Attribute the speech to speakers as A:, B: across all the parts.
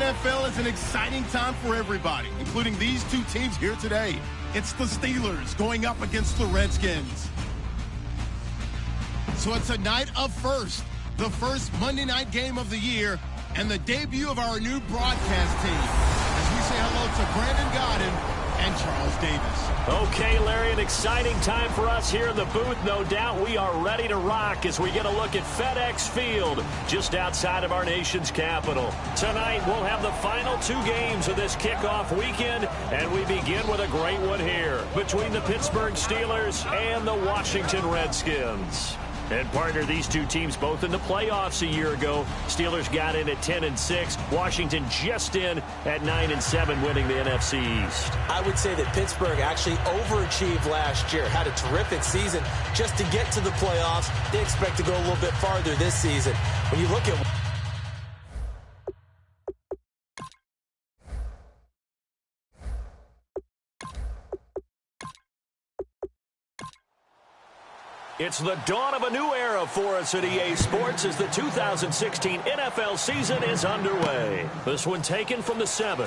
A: NFL is an exciting time for everybody, including these two teams here today. It's the Steelers going up against the Redskins. So it's a night of first, the first Monday night game of the year, and the debut of our new broadcast team. As we say hello to Brandon Godden and Charles Davis.
B: Okay, Larry, an exciting time for us here in the booth. No doubt we are ready to rock as we get a look at FedEx Field, just outside of our nation's capital. Tonight, we'll have the final two games of this kickoff weekend, and we begin with a great one here between the Pittsburgh Steelers and the Washington Redskins. And, partner, these two teams both in the playoffs a year ago. Steelers got in at 10-6. Washington just in at 9-7, winning the NFC East.
C: I would say that Pittsburgh actually overachieved last year, had a terrific season just to get to the playoffs. They expect to go a little bit farther this season. When you look at
B: it's the dawn of a new era for us at EA Sports as the 2016 NFL season is underway. This one taken from the 7.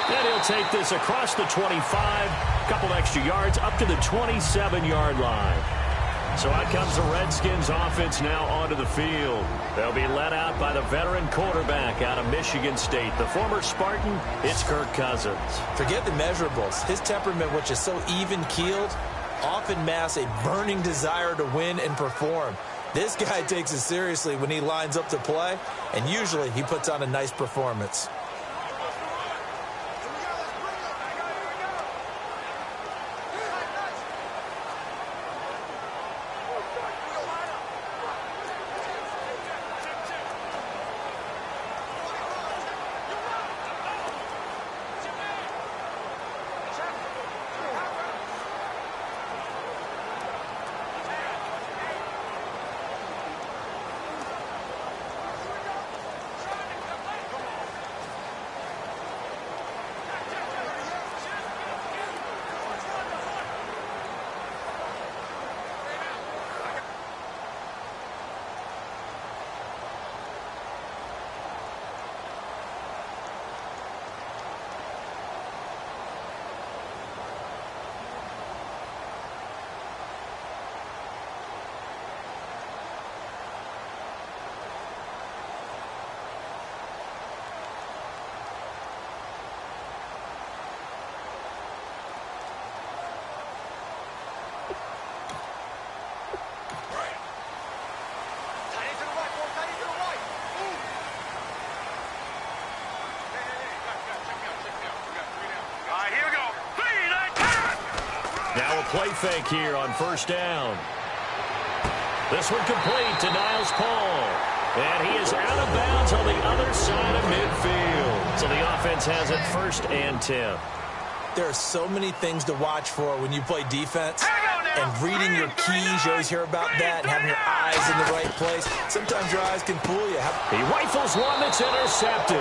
B: And he'll take this across the 25, a couple extra yards up to the 27-yard line. So out comes the Redskins offense now onto the field. They'll be led out by the veteran quarterback out of Michigan State, the former Spartan. It's Kirk Cousins.
C: Forget the measurables. His temperament, which is so even-keeled, often masks a burning desire to win and perform. This guy takes it seriously when he lines up to play, and usually he puts on a nice performance.
B: Now a play fake here on first down. This one complete to Niles Paul. And he is out of bounds on the other side of midfield. So the offense has it 1st and 10.
C: There are so many things to watch for when you play defense. And reading your keys, you always hear about that, and having your eyes in the right place. Sometimes your eyes can fool you.
B: He rifles one that's intercepted.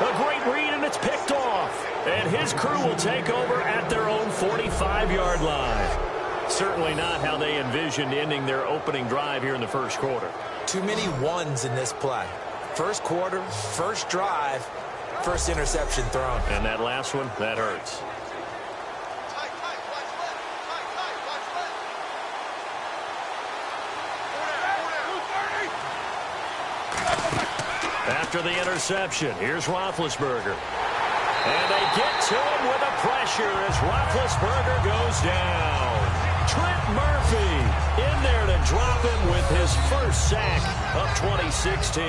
B: A great read, and it's picked off. And his crew will take over at their own 45-yard line. Certainly not how they envisioned ending their opening drive here in the first quarter.
C: Too many ones in this play. First quarter, first drive, first interception thrown.
B: And that last one, that hurts. After the interception, here's Roethlisberger. And they get to him with the pressure as Roethlisberger goes down. Trent Murphy in there to drop him with his first sack of 2016.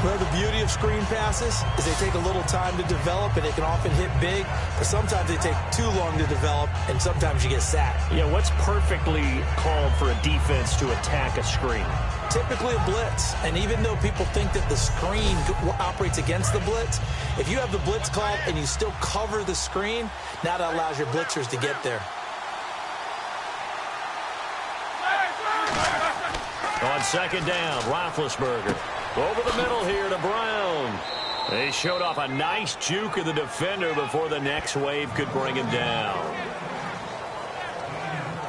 C: Well, the beauty of screen passes is they take a little time to develop, and they can often hit big, but sometimes they take too long to develop, and sometimes you get sacked.
B: Yeah, what's perfectly called for a defense to attack a screen?
C: Typically a blitz, and even though people think that the screen operates against the blitz, if you have the blitz called and you still cover the screen, now that allows your blitzers to get there.
B: On second down, Roethlisberger. Over the middle here to Brown. They showed off a nice juke of the defender before the next wave could bring him down.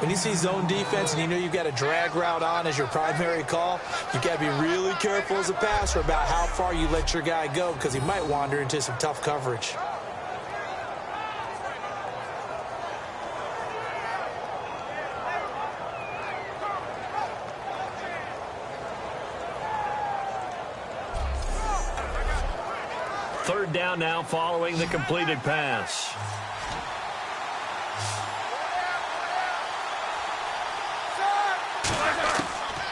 C: When When you see zone defense and you know you've got a drag route on as your primary call, you've got to be really careful as a passer about how far you let your guy go because he might wander into some tough coverage.
B: Third down now following the completed pass.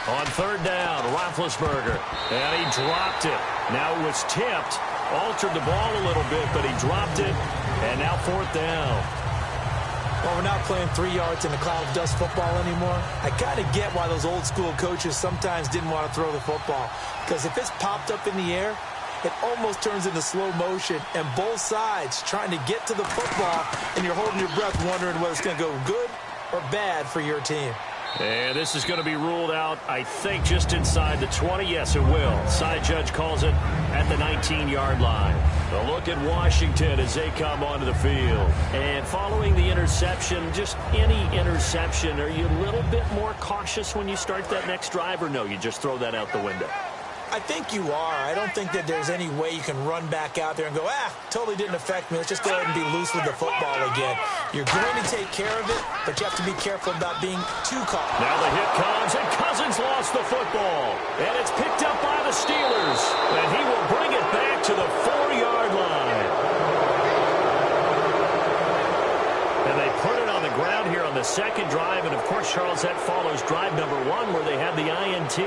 B: On third down, Roethlisberger, and he dropped it. Now it was tipped, altered the ball a little bit, but he dropped it, and now fourth down.
C: Well, we're not playing 3 yards in a cloud of dust football anymore. I kind of get why those old school coaches sometimes didn't want to throw the football, because if it's popped up in the air, it almost turns into slow motion, and both sides trying to get to the football, and you're holding your breath wondering whether it's going to go good or bad for your team.
B: And this is going to be ruled out, I think, just inside the 20. Yes, it will. Side judge calls it at the 19-yard line. A look at Washington as they come onto the field. And following the interception, just any interception, are you a little bit more cautious when you start that next drive, or no, you just throw that out the window?
C: I think you are. I don't think that there's any way you can run back out there and go, totally didn't affect me. Let's just go ahead and be loose with the football again. You're going to take care of it, but you have to be careful about being too caught.
B: Now the hit comes, and Cousins lost the football. And it's picked up by the Steelers. And he will bring it back to the 4-yard line. And they put it on the ground here on the second drive. And, of course, Charles, that follows drive number 1 where they had the INT.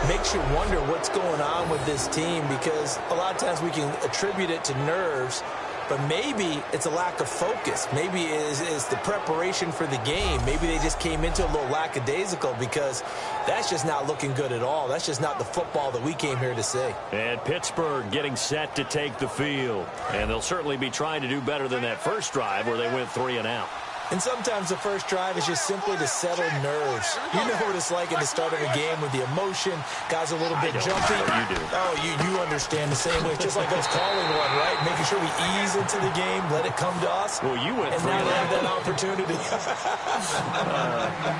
C: Makes you wonder what's going on with this team because a lot of times we can attribute it to nerves, but maybe it's a lack of focus. Maybe it's the preparation for the game. Maybe they just came into a little lackadaisical because that's just not looking good at all. That's just not the football that we came here to see.
B: And Pittsburgh getting set to take the field. And they'll certainly be trying to do better than that first drive where they went 3 and out.
C: And sometimes the first drive is just simply to settle nerves. You know what it's like at the start of a game with the emotion. Guys are a little bit jumpy.
B: You do.
C: Oh, you understand the same way. It's just like us calling one, right? Making sure we ease into the game, let it come to us.
B: Well, you went 3 and out.
C: And now they have that opportunity.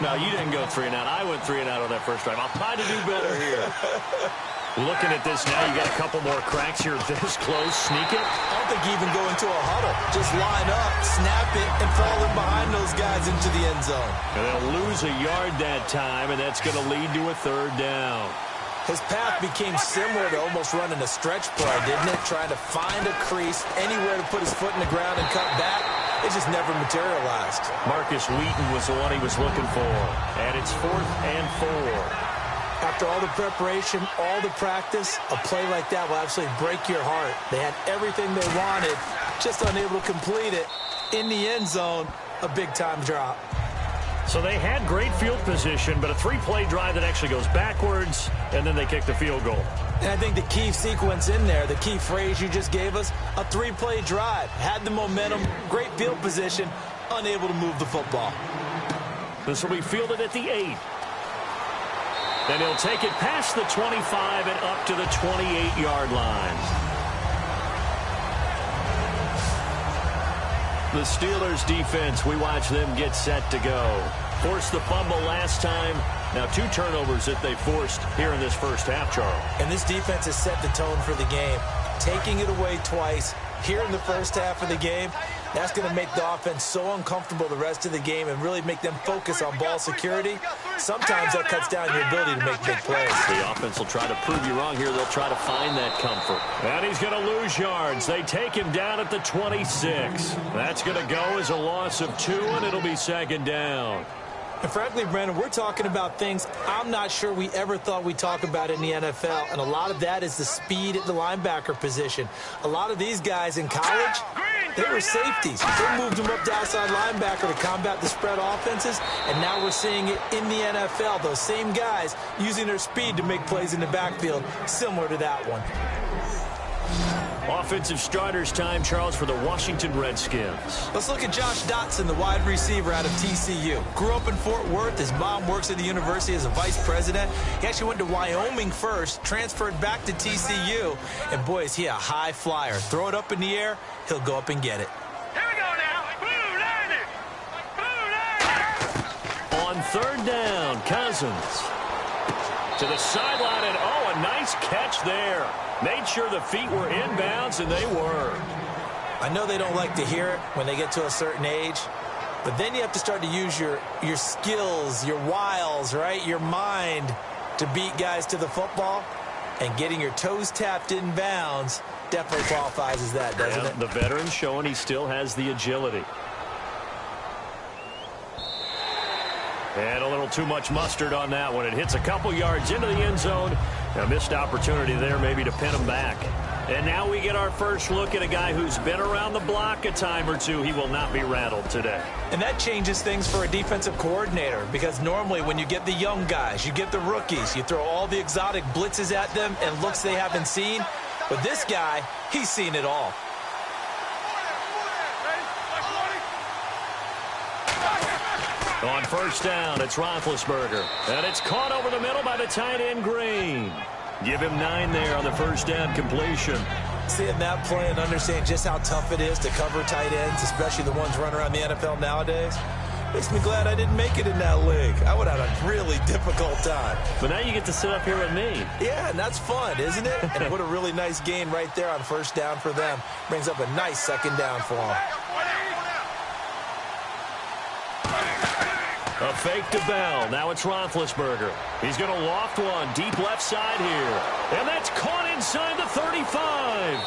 B: No, you didn't go 3 and out. I went 3 and out on that first drive. I'll try to do better here. Looking at this now, you got a couple more cracks here this close. Sneak it.
C: I don't think you even go into a huddle. Just line up, snap it, and fall in behind those guys into the end zone.
B: And they'll lose a yard that time, and that's going to lead to a third down.
C: His path became similar to almost running a stretch play, didn't it? Trying to find a crease, anywhere to put his foot in the ground and cut back. It just never materialized.
B: Marcus Wheaton was the one he was looking for. And it's 4th and 4.
C: After all the preparation, all the practice, a play like that will absolutely break your heart. They had everything they wanted, just unable to complete it. In the end zone, a big-time drop.
B: So they had great field position, but a 3-play drive that actually goes backwards, and then they kick the field goal.
C: And I think the key sequence in there, the key phrase you just gave us, a 3-play drive. Had the momentum, great field position, unable to move the football.
B: This will be fielded at the 8. Then he'll take it past the 25 and up to the 28-yard line. The Steelers defense, we watch them get set to go. Forced the fumble last time. Now 2 turnovers that they forced here in this first half, Charles.
C: And this defense has set the tone for the game. Taking it away twice here in the first half of the game, that's going to make the offense so uncomfortable the rest of the game and really make them focus on ball security. Sometimes that cuts down your ability to make big plays.
B: The offense will try to prove you wrong here. They'll try to find that comfort. And he's going to lose yards. They take him down at the 26. That's going to go as a loss of 2, and it'll be 2nd down.
C: And frankly, Brandon, we're talking about things I'm not sure we ever thought we'd talk about in the NFL. And a lot of that is the speed at the linebacker position. A lot of these guys in college, they were safeties. They moved them up to outside linebacker to combat the spread offenses. And now we're seeing it in the NFL. Those same guys using their speed to make plays in the backfield, similar to that one.
B: Offensive starters time, Charles, for the Washington Redskins.
C: Let's look at Josh Dotson, the wide receiver out of TCU. Grew up in Fort Worth. His mom works at the university as a vice president. He actually went to Wyoming first, transferred back to TCU, and boy, is he a high flyer. Throw it up in the air, he'll go up and get it.
B: On third down. Cousins to the sideline, and oh, a nice catch there. Made sure the feet were inbounds, and they were.
C: I know they don't like to hear it when they get to a certain age, but then you have to start to use your skills, your wiles, right, your mind to beat guys to the football. And getting your toes tapped in bounds definitely qualifies as that, doesn't it?
B: The veteran showing he still has the agility. And a little too much mustard on that one. It hits a couple yards into the end zone. A missed opportunity there maybe to pin him back. And now we get our first look at a guy who's been around the block a time or two. He will not be rattled today.
C: And that changes things for a defensive coordinator, because normally when you get the young guys, you get the rookies, you throw all the exotic blitzes at them and looks they haven't seen. But this guy, he's seen it all.
B: On first down, it's Roethlisberger. And it's caught over the middle by the tight end, Green. Give him 9 there on the first down completion.
C: Seeing that play and understanding just how tough it is to cover tight ends, especially the ones running around the NFL nowadays, makes me glad I didn't make it in that league. I would have had a really difficult time.
B: But now you get to sit up here with me.
C: Yeah, and that's fun, isn't it? And what a really nice gain right there on first down for them. Brings up a nice second down for them.
B: A fake to Bell. Now it's Roethlisberger. He's going to loft one deep left side here. And that's caught inside the 35.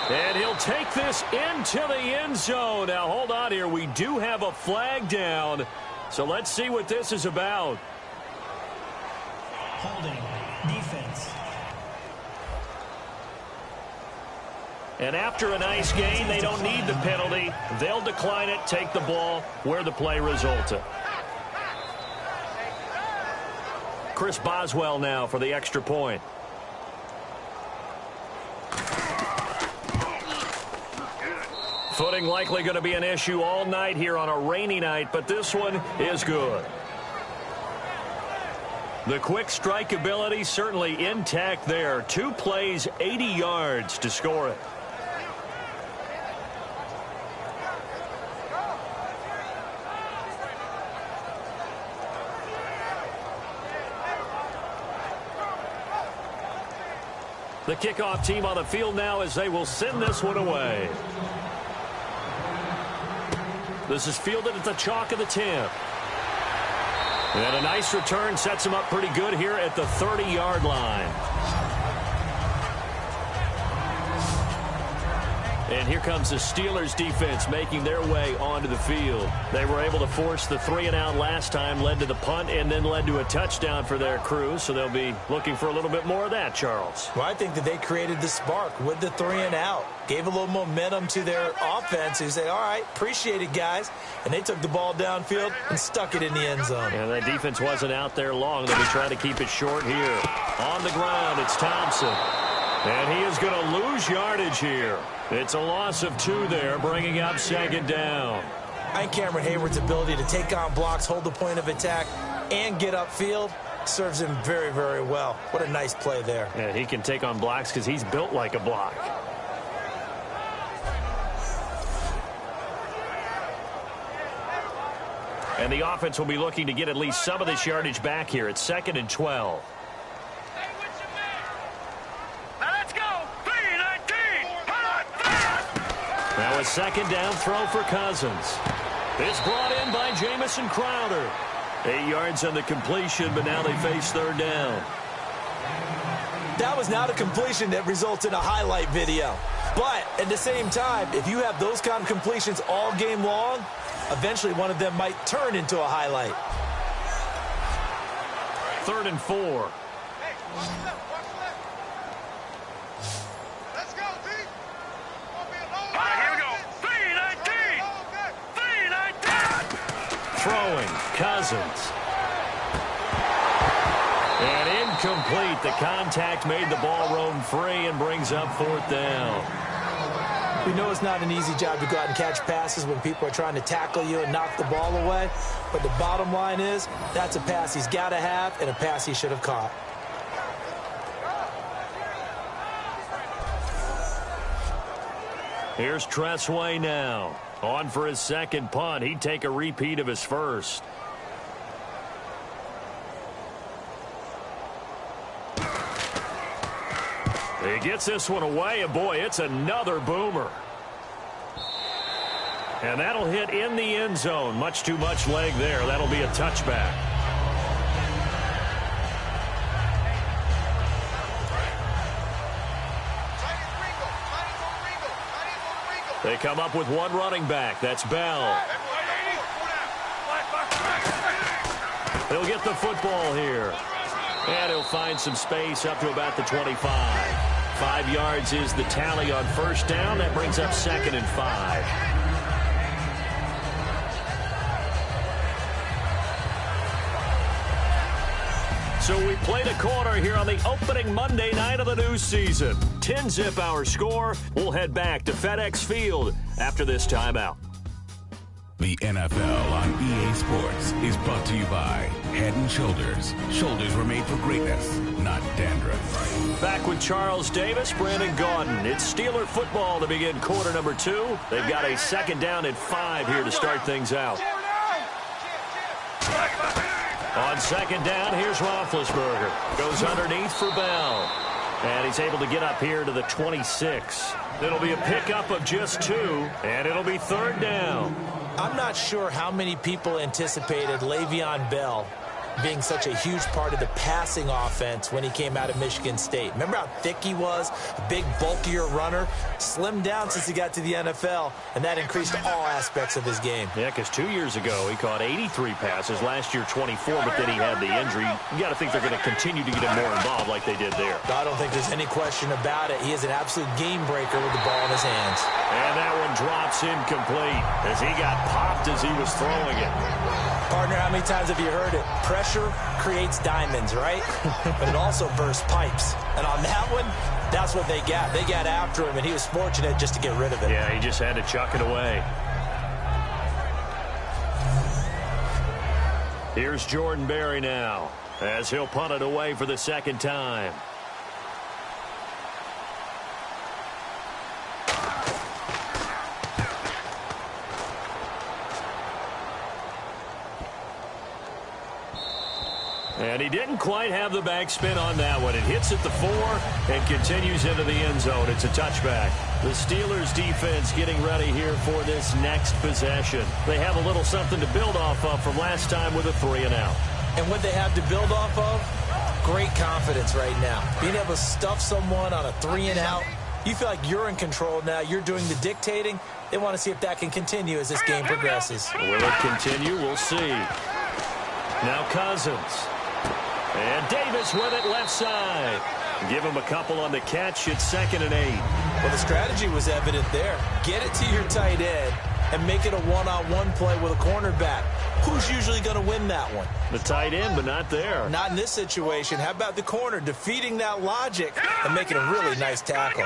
B: And he'll take this into the end zone. Now, hold on here. We do have a flag down. So let's see what this is about.
D: Holding. Defense.
B: And after a nice gain, they don't need the penalty. They'll decline it, take the ball where the play resulted. Chris Boswell now for the extra point. Footing likely going to be an issue all night here on a rainy night, but this one is good. The quick strike ability certainly intact there. 2 plays, 80 yards to score it. The kickoff team on the field now as they will send this one away. This is fielded at the chalk of the 10. And a nice return sets him up pretty good here at the 30-yard line. And here comes the Steelers defense making their way onto the field. They were able to force the 3-and-out last time, led to the punt, and then led to a touchdown for their crew. So they'll be looking for a little bit more of that, Charles.
C: Well, I think that they created the spark with the 3-and-out. Gave a little momentum to their offense. Who say, all right, appreciate it, guys. And they took the ball downfield and stuck it in the end zone.
B: And that defense wasn't out there long. They'll be trying to keep it short here. On the ground, it's Thompson. And he is going to lose yardage here. It's a loss of 2 there, bringing up second down.
C: I think Cameron Hayward's ability to take on blocks, hold the point of attack, and get upfield serves him very, very well. What a nice play there.
B: Yeah, he can take on blocks because he's built like a block. And the offense will be looking to get at least some of this yardage back here. It's 2nd and 12. Now a second down throw for Cousins. It's brought in by Jamison Crowder. 8 yards on the completion, but now they face third down.
C: That was not a completion that results in a highlight video. But at the same time, if you have those kind of completions all game long, eventually one of them might turn into a highlight.
B: 3rd and 4. Throwing, Cousins. And incomplete. The contact made the ball roam free and brings up 4th down.
C: We know it's not an easy job to go out and catch passes when people are trying to tackle you and knock the ball away. But the bottom line is, that's a pass he's got to have and a pass he should have caught.
B: Here's Tressway now. On for his second punt. He'd take a repeat of his first. He gets this one away, and boy, it's another boomer. And that'll hit in the end zone. Much too much leg there. That'll be a touchback. They come up with one running back. That's Bell. He'll get the football here. And he'll find some space up to about the 25. 5 yards is the tally on first down. That brings up 2nd and 5. So we played a quarter here on the opening Monday night of the new season. 10-zip our score. We'll head back to FedEx Field after this timeout.
E: The NFL on EA Sports is brought to you by Head & Shoulders. Shoulders were made for greatness, not dandruff.
B: Back with Charles Davis, Brandon Gaudin. It's Steeler football to begin quarter number 2. They've got a 2nd down and 5 here to start things out. On 2nd down, here's Roethlisberger. Goes underneath for Bell. And he's able to get up here to the 26. It'll be a pickup of just 2, and it'll be 3rd down.
C: I'm not sure how many people anticipated Le'Veon Bell being such a huge part of the passing offense when he came out of Michigan State. Remember how thick he was? A big, bulkier runner. Slimmed down since he got to the NFL, and that increased all aspects of his game.
B: Yeah, because 2 years ago, he caught 83 passes. Last year, 24, but then he had the injury. You got to think they're going to continue to get him more involved like they did there.
C: I don't think there's any question about it. He is an absolute game breaker with the ball in his hands.
B: And that one drops incomplete as he got popped as he was throwing it.
C: Partner, how many times have you heard it? Pressure creates diamonds, right? But it also bursts pipes. And on that one, that's what they got. They got after him, and he was fortunate just to get rid of it.
B: Yeah, he just had to chuck it away. Here's Jordan Berry now as he'll punt it away for the 2nd time. And he didn't quite have the backspin on that one. It hits at the 4 and continues into the end zone. It's a touchback. The Steelers defense getting ready here for this next possession. They have a little something to build off of from last time with a 3-and-out.
C: And what they have to build off of? Great confidence right now. Being able to stuff someone on a 3-and-out. You feel like you're in control now. You're doing the dictating. They want to see if that can continue as this game progresses.
B: Will it continue? We'll see. Now Cousins. And Davis with it left side. Give him a couple on the catch. It's 2nd and 8.
C: Well, the strategy was evident there. Get it to your tight end and make it a one-on-one play with a cornerback. Who's usually going to win that one?
B: The tight end, but not there.
C: Not in this situation. How about the corner defeating that logic and making a really nice tackle?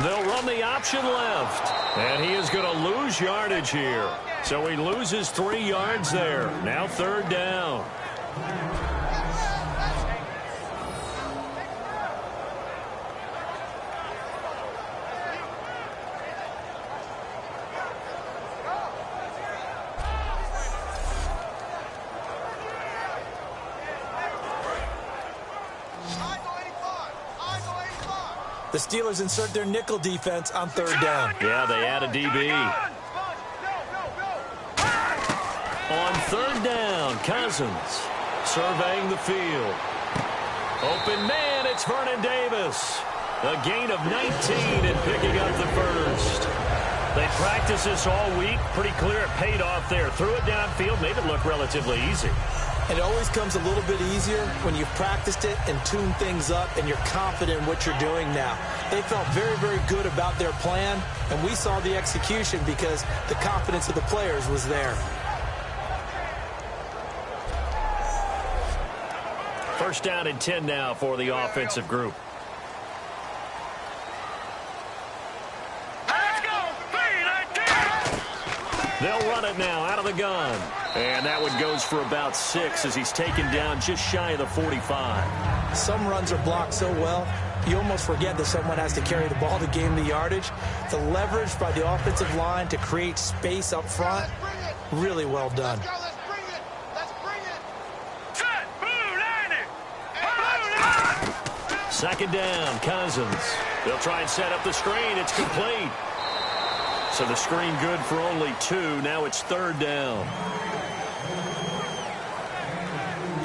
B: They'll run the option left. And he is going to lose yardage here. So he loses 3 yards there. Now 3rd down.
C: The Steelers insert their nickel defense on 3rd down.
B: Yeah, they add a DB. On 3rd down, Cousins surveying the field. Open man, it's Vernon Davis. A gain of 19 and picking up the first. They practiced this all week. Pretty clear it paid off there. Threw it downfield, made it look relatively easy.
C: It always comes a little bit easier when you've practiced it and tuned things up and you're confident in what you're doing now. They felt very, very good about their plan, and we saw the execution because the confidence of the players was there.
B: First down and 10 now for the offensive group. They'll run it now out of the gun. And that one goes for about 6 as he's taken down just shy of the 45.
C: Some runs are blocked so well, you almost forget that someone has to carry the ball to gain the yardage. The leverage by the offensive line to create space up front, really well done.
B: Second down, Cousins. They'll try and set up the screen. It's complete. So the screen good for only 2. Now it's third down.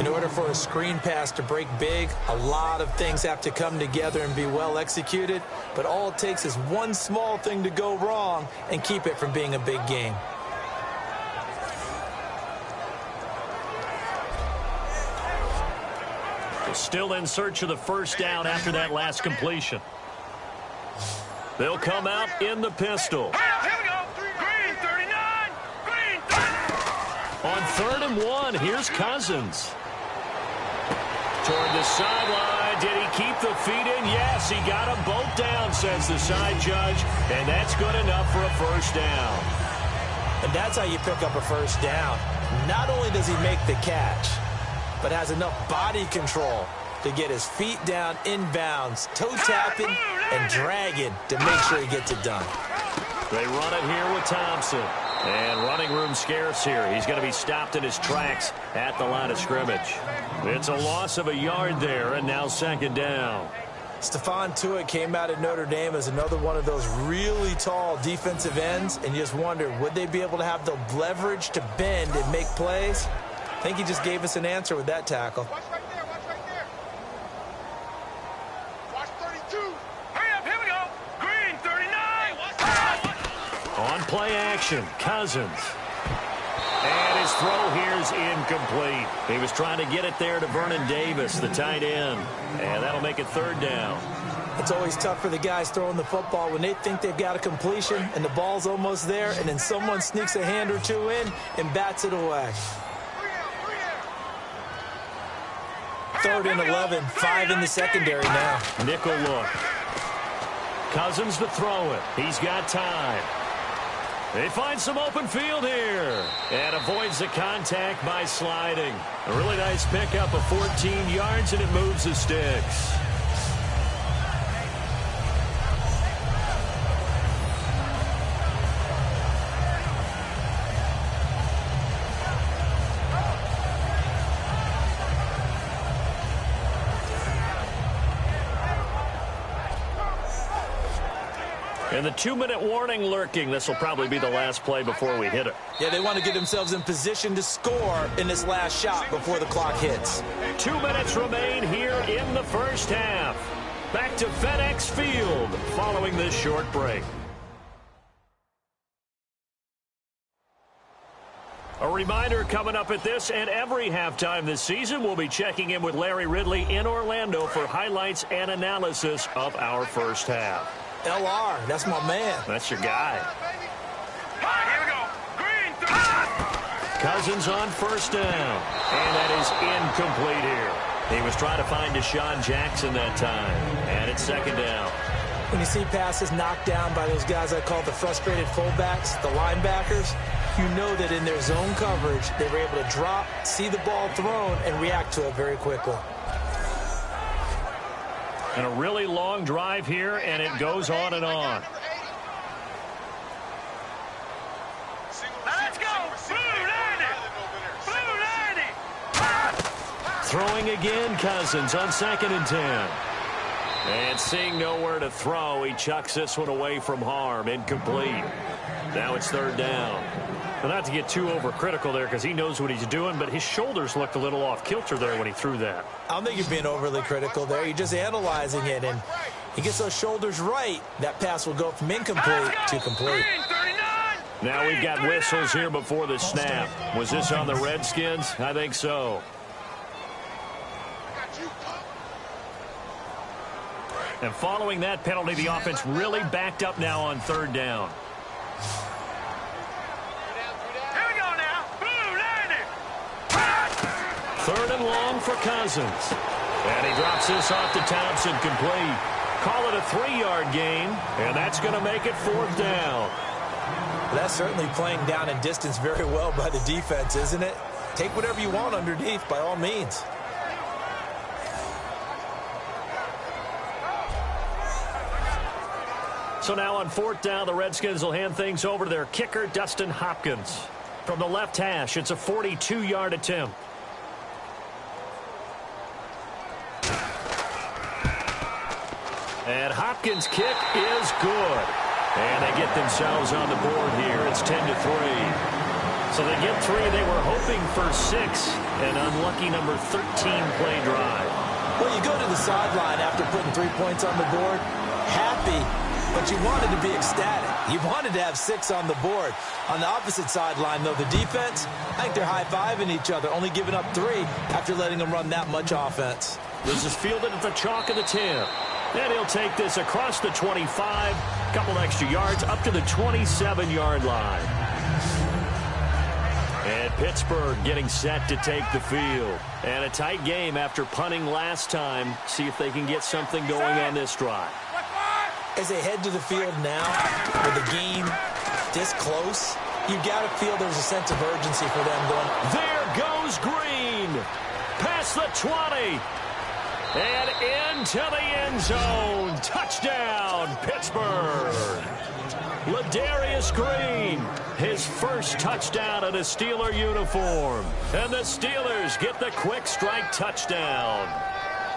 C: In order for a screen pass to break big, a lot of things have to come together and be well executed. But all it takes is one small thing to go wrong and keep it from being a big game.
B: Still in search of the first down after that last completion. They'll come out in the pistol.
F: Here we go. Green 39. Green 39.
B: On 3rd and 1, here's Cousins. Toward the sideline. Did he keep the feet in? Yes, he got them both down, says the side judge. And that's good enough for a first down.
C: And that's how you pick up a first down. Not only does he make the catch, but has enough body control to get his feet down inbounds, toe tapping and dragging to make sure he gets it done.
B: They run it here with Thompson. And running room scarce here. He's going to be stopped in his tracks at the line of scrimmage. It's a loss of a yard there, and now second down.
C: Stephon Tuitt came out of Notre Dame as another one of those really tall defensive ends, and you just wonder, would they be able to have the leverage to bend and make plays? I think he just gave us an answer with that tackle.
F: Watch right there. Watch right there. Watch 32. Hurry up. Here we go. Green 39.
B: On play action, Cousins. And his throw here is incomplete. He was trying to get it there to Vernon Davis, the tight end. And that'll make it third down.
C: It's always tough for the guys throwing the football when they think they've got a completion and the ball's almost there, and then someone sneaks a hand or two in and bats it away. 3rd and 11, 5 in the secondary now.
B: Nickel look. Cousins to throw it. He's got time. They find some open field here. And avoids the contact by sliding. A really nice pickup of 14 yards, and it moves the sticks. And the 2-minute warning lurking. This will probably be the last play before we hit it.
C: Yeah, they want to get themselves in position to score in this last shot before the clock hits.
B: 2 minutes remain here in the first half. Back to FedEx Field following this short break. A reminder coming up at this and every halftime this season, we'll be checking in with Larry Ridley in Orlando for highlights and analysis of our first half.
C: LR, that's my man.
B: That's your guy.
F: All right, here we go. Green 39.
B: Cousins on first down. And that is incomplete here. He was trying to find Deshaun Jackson that time. And it's second down.
C: When you see passes knocked down by those guys I call the frustrated fullbacks, the linebackers, you know that in their zone coverage, they were able to drop, see the ball thrown, and react to it very quickly.
B: And a really long drive here, and it goes on and on.
F: Let's go. Blue 90. Blue 90.
B: Throwing again, Cousins on 2nd and 10. And seeing nowhere to throw, he chucks this one away from harm. Incomplete. Now it's third down. Well, not to get too overcritical there because he knows what he's doing, but his shoulders looked a little off kilter there when he threw that.
C: I don't think you're being overly critical there. You're just analyzing it, and he gets those shoulders right. That pass will go from incomplete to complete.
B: Now we've got whistles here before the snap. Was this on the Redskins? I think so. And following that penalty, the offense really backed up now on third down.
F: Here we go now. Blue 90.
B: Third and long for Cousins. And he drops this off to Thompson, complete. Call it a 3-yard gain, and that's going to make it fourth down.
C: That's certainly playing down in distance very well by the defense, isn't it? Take whatever you want underneath, by all means.
B: So now on fourth down, the Redskins will hand things over to their kicker, Dustin Hopkins. From the left hash, it's a 42-yard attempt. And Hopkins' kick is good. And they get themselves on the board here. It's 10-3. So they get 3. They were hoping for 6. An unlucky number 13 play drive.
C: Well, you go to the sideline after putting 3 points on the board, happy, but you wanted to be ecstatic. You wanted to have 6 on the board. On the opposite sideline, though, the defense, I think they're high-fiving each other, only giving up 3 after letting them run that much offense.
B: This is fielded at the chalk of the 10. And he'll take this across the 25, couple extra yards, up to the 27-yard line. And Pittsburgh getting set to take the field. And a tight game after punting last time. See if they can get something going on this drive.
C: As they head to the field now, with the game this close, you've got to feel there's a sense of urgency for them going.
B: There goes Green. Past the 20. And into the end zone. Touchdown, Pittsburgh. Ladarius Green, his first touchdown in a Steeler uniform. And the Steelers get the quick strike touchdown.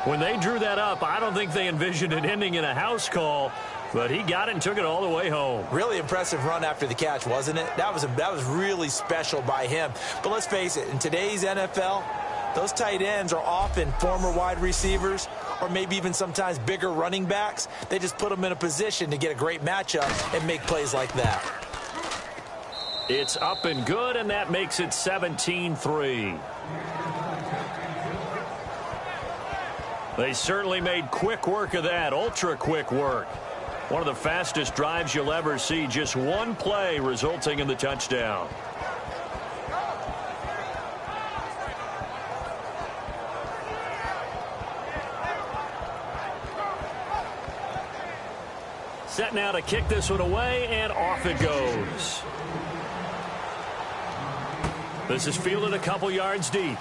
B: When they drew that up, I don't think they envisioned it ending in a house call, but he got it and took it all the way home.
C: Really impressive run after the catch, wasn't it? That was really special by him. But let's face it, in today's NFL, those tight ends are often former wide receivers or maybe even sometimes bigger running backs. They just put them in a position to get a great matchup and make plays like that.
B: It's up and good, and that makes it 17-3. They certainly made quick work of that, ultra-quick work. One of the fastest drives you'll ever see, just one play resulting in the touchdown. Set now to kick this one away, and off it goes. This is fielded a couple yards deep.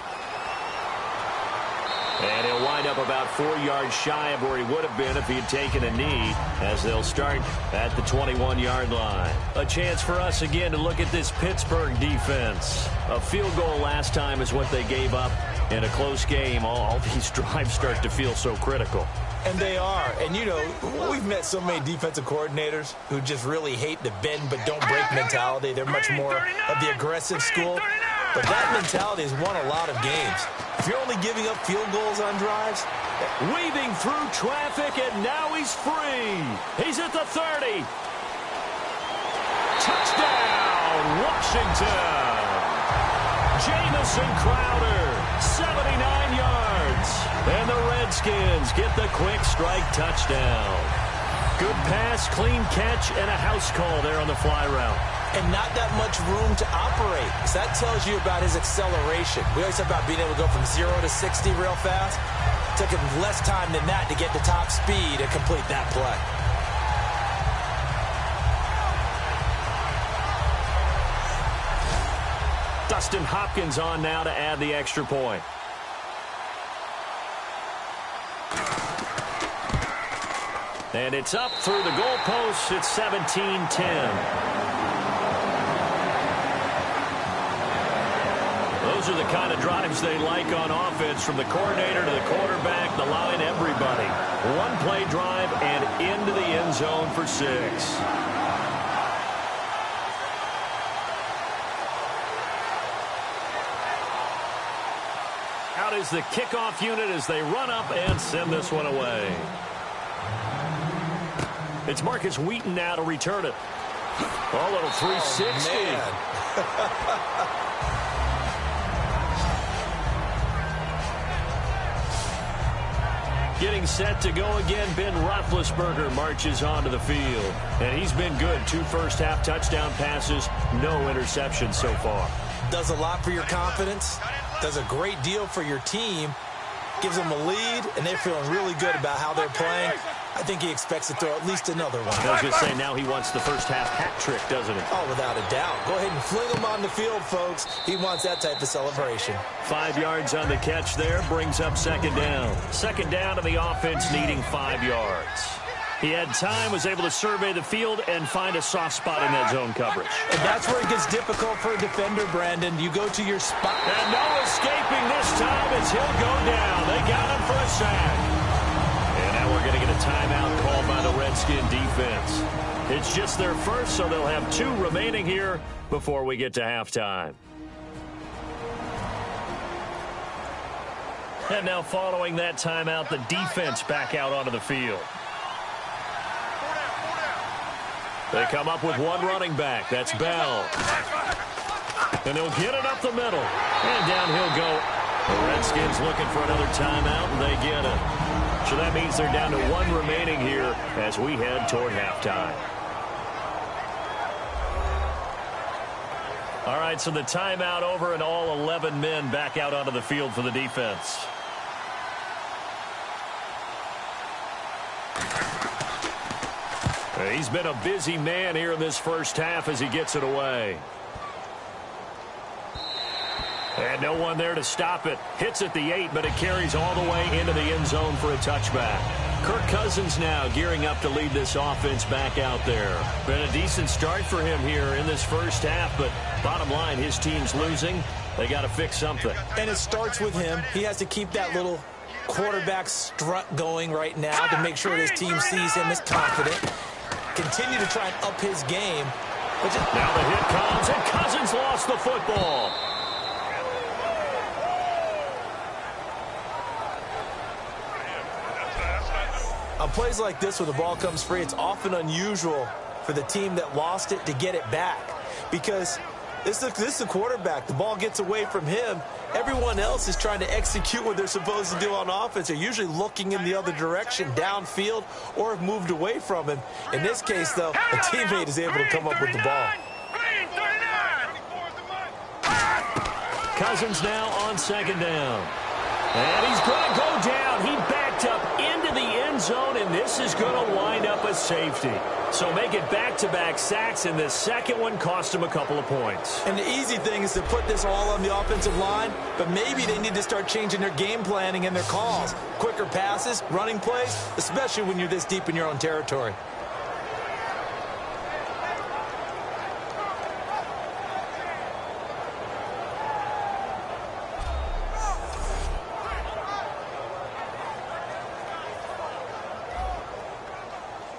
B: And he'll wind up about 4 yards shy of where he would have been if he had taken a knee, as they'll start at the 21-yard line. A chance for us again to look at this Pittsburgh defense. A field goal last time is what they gave up in a close game. All these drives start to feel so critical.
C: And they are. And, you know, we've met so many defensive coordinators who just really hate the bend but don't break mentality. They're much more of the aggressive school. But that mentality has won a lot of games. If you're only giving up field goals on drives.
B: Weaving through traffic, and now he's free. He's at the 30. Touchdown, Washington. Jamison Crowder, 79 yards. And the Redskins get the quick strike touchdown. Good pass, clean catch, and a house call there on the fly route.
C: And not that much room to operate. So that tells you about his acceleration. We always talk about being able to go from 0 to 60 real fast. It took him less time than that to get the top speed and complete that play.
B: Dustin Hopkins on now to add the extra point. And it's up through the goalposts. It's 17-10. Those are the kind of drives they like on offense, from the coordinator to the quarterback, the line, everybody. One play drive and into the end zone for 6. Out is the kickoff unit as they run up and send this one away. It's Marcus Wheaton now to return it. Oh, little 360.
C: Oh,
B: Getting set to go again, Ben Roethlisberger marches onto the field. And he's been good. 2 first-half touchdown passes, no interceptions so far.
C: Does a lot for your confidence. Does a great deal for your team. Gives them a lead, and they're feeling really good about how they're playing. I think he expects to throw at least another one.
B: I was going to say, now he wants the first-half hat trick, doesn't he?
C: Oh, without a doubt. Go ahead and fling him on the field, folks. He wants that type of celebration.
B: 5 yards on the catch there, brings up second down. Second down to the offense, needing 5 yards. He had time, was able to survey the field and find a soft spot in that zone coverage.
C: And that's where it gets difficult for a defender, Brandon. You go to your spot.
B: And no escaping this time as he'll go down. They got him for a sack. And now we're going to get a timeout called Redskin defense. It's just their first, so they'll have 2 remaining here before we get to halftime. And now following that timeout, the defense back out onto the field. They come up with 1 running back. That's Bell. And he'll get it up the middle. And down he'll go. The Redskins looking for another timeout, and they get it. So that means they're down to 1 remaining here as we head toward halftime. All right, so the timeout over and all 11 men back out onto the field for the defense. He's been a busy man here in this first half as he gets it away. And no one there to stop it. Hits at the 8, but it carries all the way into the end zone for a touchback. Kirk Cousins now gearing up to lead this offense back out there. Been a decent start for him here in this first half, but bottom line, his team's losing. They got to fix something.
C: And it starts with him. He has to keep that little quarterback strut going right now to make sure his team sees him as confident. Continue to try and up his game.
B: Now the hit comes, and Cousins lost the football.
C: On plays like this where the ball comes free, it's often unusual for the team that lost it to get it back. Because this is the quarterback. The ball gets away from him. Everyone else is trying to execute what they're supposed to do on offense. They're usually looking in the other direction, downfield, or have moved away from him. In this case, though, a teammate is able to come up with the ball.
B: Cousins now on 2nd down. And he's going to go down. He backed up into the end zone, and this is going to wind up a safety. So make it back-to-back sacks, and this second one cost him a couple of points.
C: And the easy thing is to put this all on the offensive line, but maybe they need to start changing their game planning and their calls. Quicker passes, running plays, especially when you're this deep in your own territory.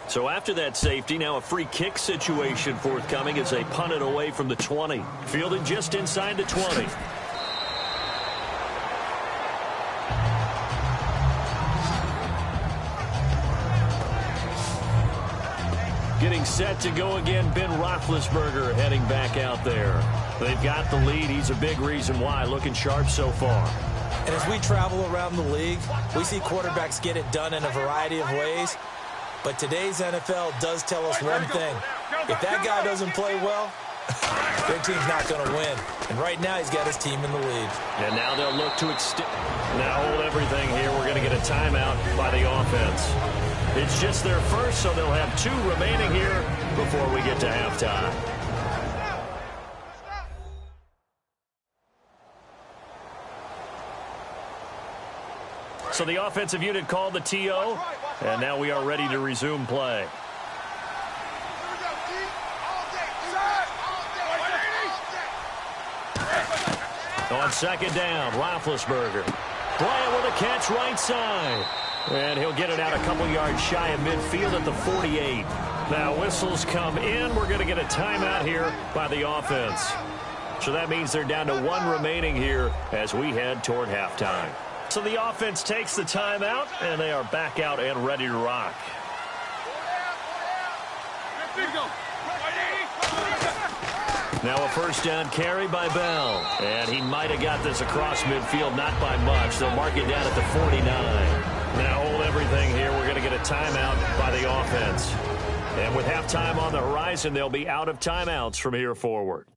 B: So after that safety, now a free kick situation forthcoming as they punt it away from the 20. Fielded just inside the 20. Getting set to go again, Ben Roethlisberger heading back out there. They've got the lead. He's a big reason why. Looking sharp so far.
C: And as we travel around the league, we see quarterbacks get it done in a variety of ways. But today's NFL does tell us one thing. If that guy doesn't play well, their team's not going to win. And right now, he's got his team in the lead.
B: And now they'll look to extend. Now hold everything here. We're going to get a timeout by the offense. It's just their first, so they'll have 2 remaining here before we get to halftime. So the offensive unit called the TO, and now we are ready to resume play. On 2nd down, Roethlisberger. Bryant with a catch right side. And he'll get it out a couple yards shy of midfield at the 48. Now whistles come in. We're going to get a timeout here by the offense. So that means they're down to 1 remaining here as we head toward halftime. So the offense takes the timeout, and they are back out and ready to rock. Now a first down carry by Bell. And he might have got this across midfield, not by much. They'll mark it down at the 49. Now hold everything here. We're going to get a timeout by the offense. And with halftime on the horizon, they'll be out of timeouts from here forward.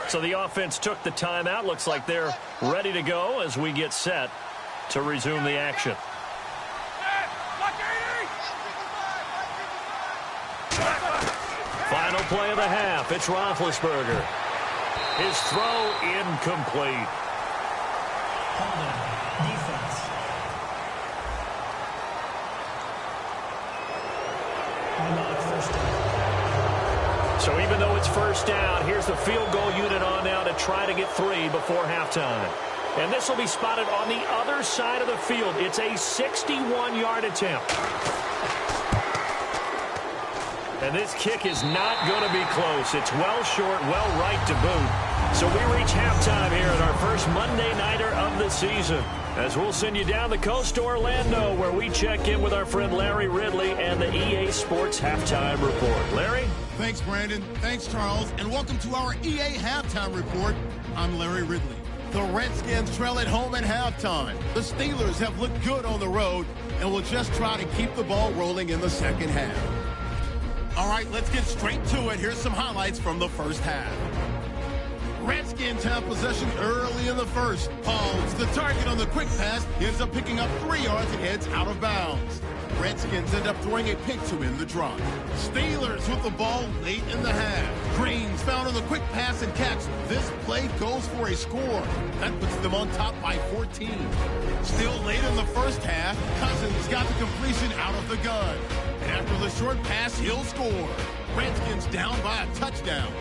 B: So the offense took the timeout. Looks like they're ready to go as we get set to resume the action. Final play of the half. It's Roethlisberger. His throw incomplete.
D: Holding. Defense. First down.
B: So even though it's first down, here's the field goal unit on now to try to get 3 before halftime. And this will be spotted on the other side of the field. It's a 61-yard attempt. And this kick is not going to be close. It's well short, well right to boot. So we reach halftime here at our first Monday Nighter of the season, as we'll send you down the coast to Orlando, where we check in with our friend Larry Ridley and the EA Sports Halftime Report. Larry?
A: Thanks, Brandon. Thanks, Charles. And welcome to our EA Halftime Report. I'm Larry Ridley. The Redskins trail at home at halftime. The Steelers have looked good on the road and will just try to keep the ball rolling in the second half. All right, let's get straight to it. Here's some highlights from the first half. Redskins have possession early in the first. Pauls, the target on the quick pass, ends up picking up 3 yards and heads out of bounds. Redskins end up throwing a pick to end the drive. Steelers with the ball late in the half. Green's found on the quick pass and catch. This play goes for a score. That puts them on top by 14. Still late in the first half, Cousins got the completion out of the gun. And after the short pass, he'll score. Redskins down by a touchdown.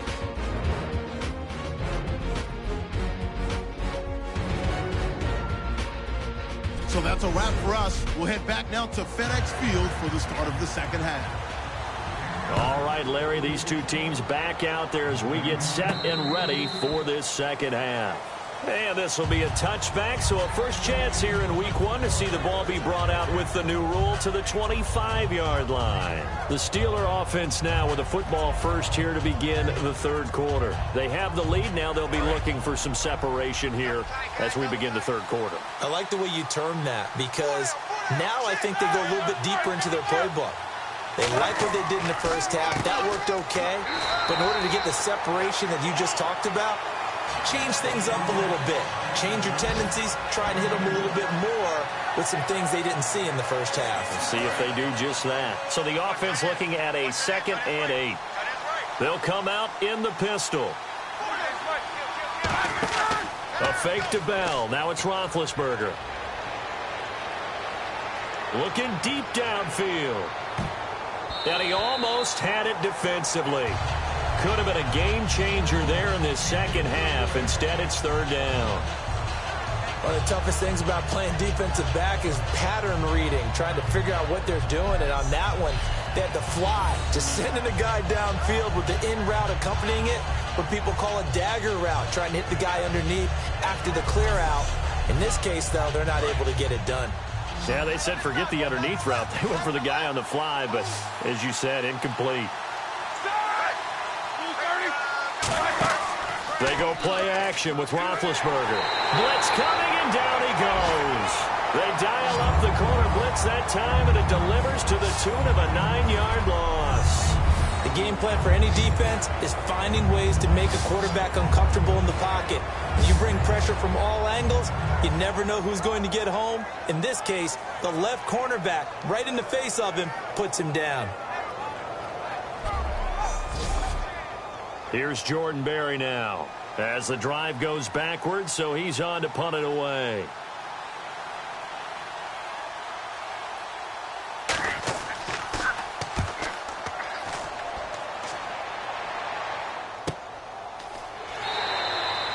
A: So that's a wrap for us. We'll head back now to FedEx Field for the start of the second half.
B: All right, Larry, these two teams back out there as we get set and ready for this second half. And this will be a touchback, so a first chance here in week one to see the ball be brought out with the new rule to the 25-yard line. The Steeler offense now with a football first here to begin the third quarter. They have the lead. Now they'll be looking for some separation here as we begin the third quarter.
C: I like the way you term that, because now I think they go a little bit deeper into their playbook. They like what they did in the first half. That worked okay. But in order to get the separation that you just talked about, change things up a little bit. Change your tendencies. Try and hit them a little bit more with some things they didn't see in the first half.
B: We'll see if they do just that. So the offense looking at a 2nd and 8. They'll come out in the pistol. A fake to Bell. Now it's Roethlisberger. Looking deep downfield. And he almost had it defensively. Could have been a game changer there in this second half. Instead, it's third down.
C: One of the toughest things about playing defensive back is pattern reading, trying to figure out what they're doing. And on that one, they had to fly, just sending a guy downfield with the in route accompanying it, what people call a dagger route, trying to hit the guy underneath after the clear out. In this case, though, they're not able to get it done.
B: Yeah, they said forget the underneath route. They went for the guy on the fly, but as you said, incomplete. They go play action with Roethlisberger. Blitz coming, and down he goes. They dial up the corner blitz that time, and it delivers to the tune of a 9-yard loss.
C: The game plan for any defense is finding ways to make a quarterback uncomfortable in the pocket. When you bring pressure from all angles, you never know who's going to get home. In this case, the left cornerback, right in the face of him, puts him down.
B: Here's Jordan Berry now as the drive goes backwards, so he's on to punt it away.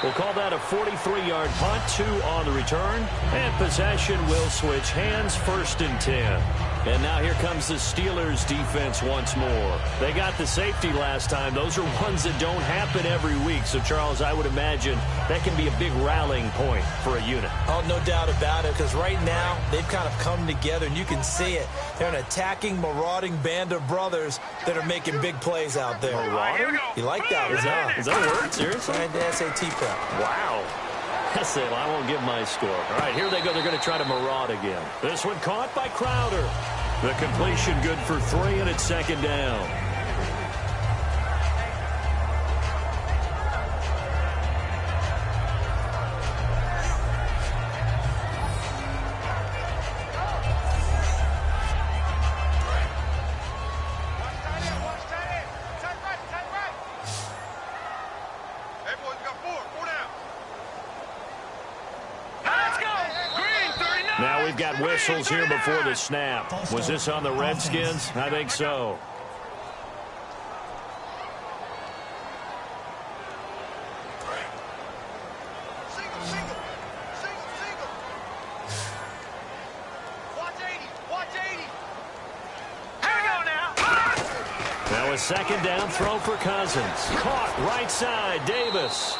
B: We'll call that a 43-yard punt, 2 on the return, and possession will switch hands, 1st and 10. And now here comes the Steelers defense once more. They got the safety last time. Those are ones that don't happen every week. So, Charles, I would imagine that can be a big rallying point for a unit.
C: Oh, no doubt about it, because right now they've kind of come together, and you can see it. They're an attacking, marauding band of brothers that are making big plays out there.
B: Marauding?
C: You like that?
B: Is that a word? Seriously?
C: I had the SAT prep.
B: Wow. That's it. I won't give my score. All right, here they go. They're going to try to maraud again. This one caught by Crowder. The completion good for 3, and it's 2nd down. Now we've got whistles here before the snap. Was this on the Redskins? I think so. A second down throw for Cousins. Caught right side, Davis.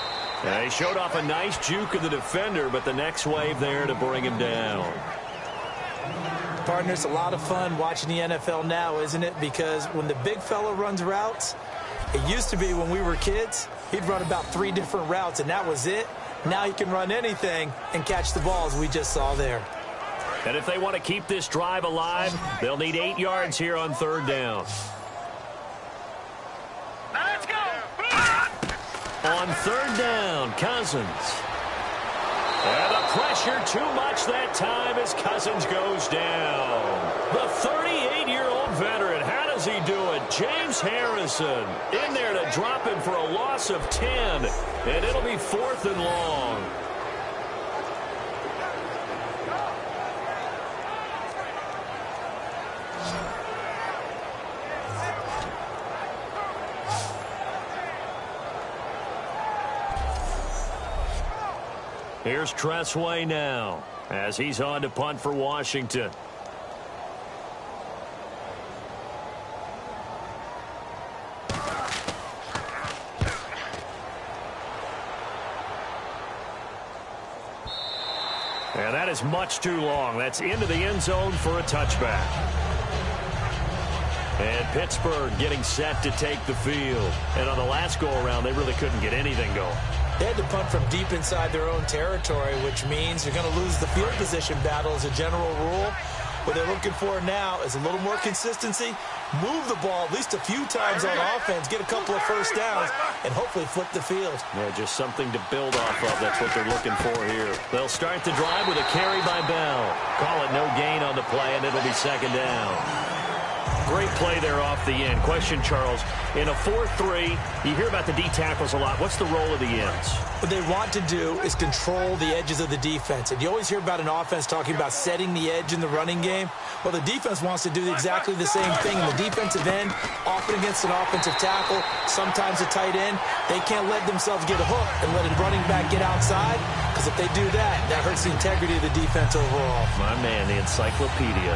B: He showed off a nice juke of the defender, but the next wave there to bring him down.
C: Partner, it's a lot of fun watching the NFL now, isn't it? Because when the big fella runs routes, it used to be when we were kids, he'd run about 3 different routes, and that was it. Now he can run anything and catch the balls we just saw there.
B: And if they want to keep this drive alive, they'll need 8 yards here on third down.
F: Now let's go.
B: On third down, Cousins. And the pressure too much that time as Cousins goes down. The 38-year-old veteran, how does he do it? James Harrison in there to drop him for a loss of 10. And it'll be 4th and long. Here's Tressway now as he's on to punt for Washington. And that is much too long. That's into the end zone for a touchback. And Pittsburgh getting set to take the field. And on the last go-around, they really couldn't get anything going.
C: They had to punt from deep inside their own territory, which means you're going to lose the field position battle as a general rule. What they're looking for now is a little more consistency, move the ball at least a few times on offense, get a couple of first downs, and hopefully flip the field.
B: Yeah, just something to build off of. That's what they're looking for here. They'll start the drive with a carry by Bell. Call it no gain on the play, and it'll be second down. Great play there off the end. Question, Charles, in a 4-3, you hear about the D tackles a lot. What's the role of the ends?
C: What they want to do is control the edges of the defense. And you always hear about an offense talking about setting the edge in the running game. Well, the defense wants to do exactly the same thing. In the defensive end, often against an offensive tackle, sometimes a tight end, they can't let themselves get hooked and let a running back get outside, because if they do that, that hurts the integrity of the defense overall.
B: My man, the encyclopedia.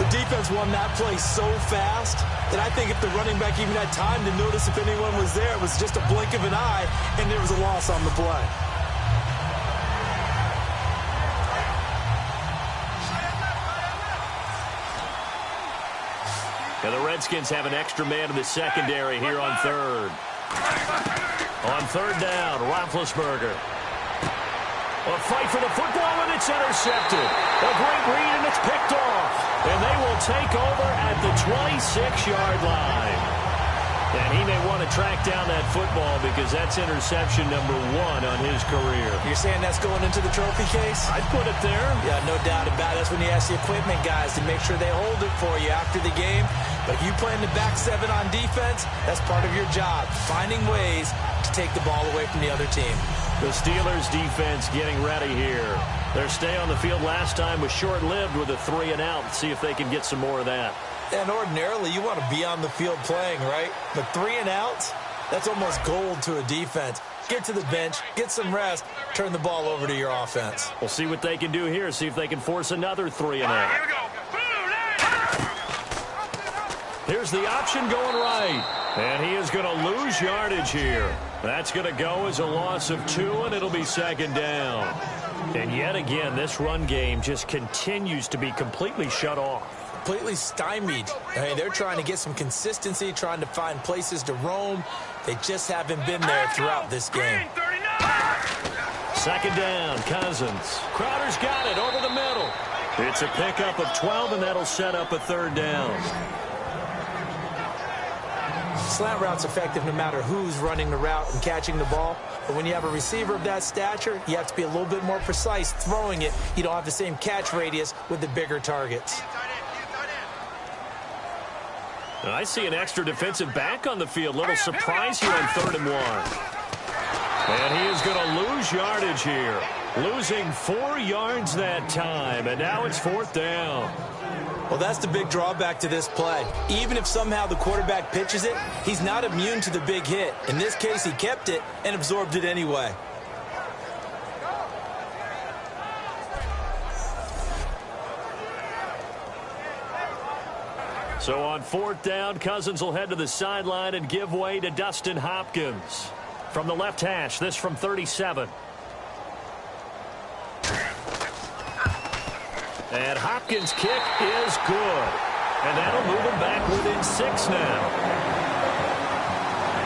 C: The defense won that play so fast that I think if the running back even had time to notice if anyone was there, it was just a blink of an eye, and there was a loss on the play.
B: And the Redskins have an extra man in the secondary here on third. On third down, Roethlisberger. A fight for the football, and it's intercepted. A great read, and it's picked off. And they will take over at the 26-yard line. And he may want to track down that football because that's interception number 1 on his career.
C: You're saying that's going into the trophy case?
B: I'd put it there.
C: Yeah, no doubt about it. That's when you ask the equipment guys to make sure they hold it for you after the game. But if you play in the back 7 on defense, that's part of your job, finding ways to take the ball away from the other team.
B: The Steelers defense getting ready here. Their stay on the field last time was short-lived with a 3-and-out. See if they can get some more of that.
C: And ordinarily, you want to be on the field playing, right? But 3-and-outs, that's almost gold to a defense. Get to the bench, get some rest, turn the ball over to your offense.
B: We'll see what they can do here, see if they can force another 3-and-out.
F: Here we go.
B: Here's the option going right. And he is going to lose yardage here. That's going to go as a loss of 2, and it'll be second down. And yet again, this run game just continues to be completely shut off.
C: Completely stymied. I mean, they're trying to get some consistency, trying to find places to roam. They just haven't been there throughout this game.
B: Second down, Cousins. Crowder's got it over the middle. It's a pickup of 12, and that'll set up a third down.
C: Slant route's effective no matter who's running the route and catching the ball. But when you have a receiver of that stature, you have to be a little bit more precise throwing it. You don't have the same catch radius with the bigger targets.
B: And I see an extra defensive back on the field. Little surprise here on 3rd and 1. And he is going to lose yardage here. Losing 4 yards that time. And now it's 4th down.
C: Well, that's the big drawback to this play. Even if somehow the quarterback pitches it, he's not immune to the big hit. In this case, he kept it and absorbed it anyway.
B: So on 4th down, Cousins will head to the sideline and give way to Dustin Hopkins. From the left hash, this from 37. And Hopkins' kick is good. And that'll move him back within 6 now.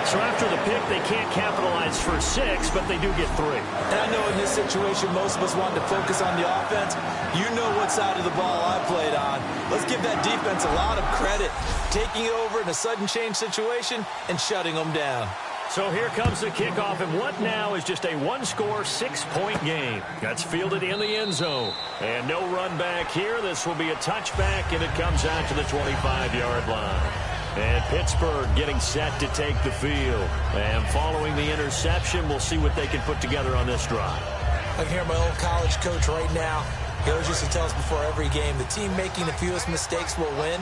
B: So after the pick, they can't capitalize for 6, but they do get 3.
C: And I know in this situation, most of us want to focus on the offense. You know what side of the ball I played on. Let's give that defense a lot of credit, taking it over in a sudden change situation and shutting them down.
B: So here comes the kickoff, and what now is just a 1-score, 6-point game. That's fielded in the end zone. And no run back here. This will be a touchback, and it comes out to the 25-yard line. And Pittsburgh getting set to take the field. And following the interception, we'll see what they can put together on this drive.
C: I can hear my old college coach right now. He always used to tell us before every game, the team making the fewest mistakes will win.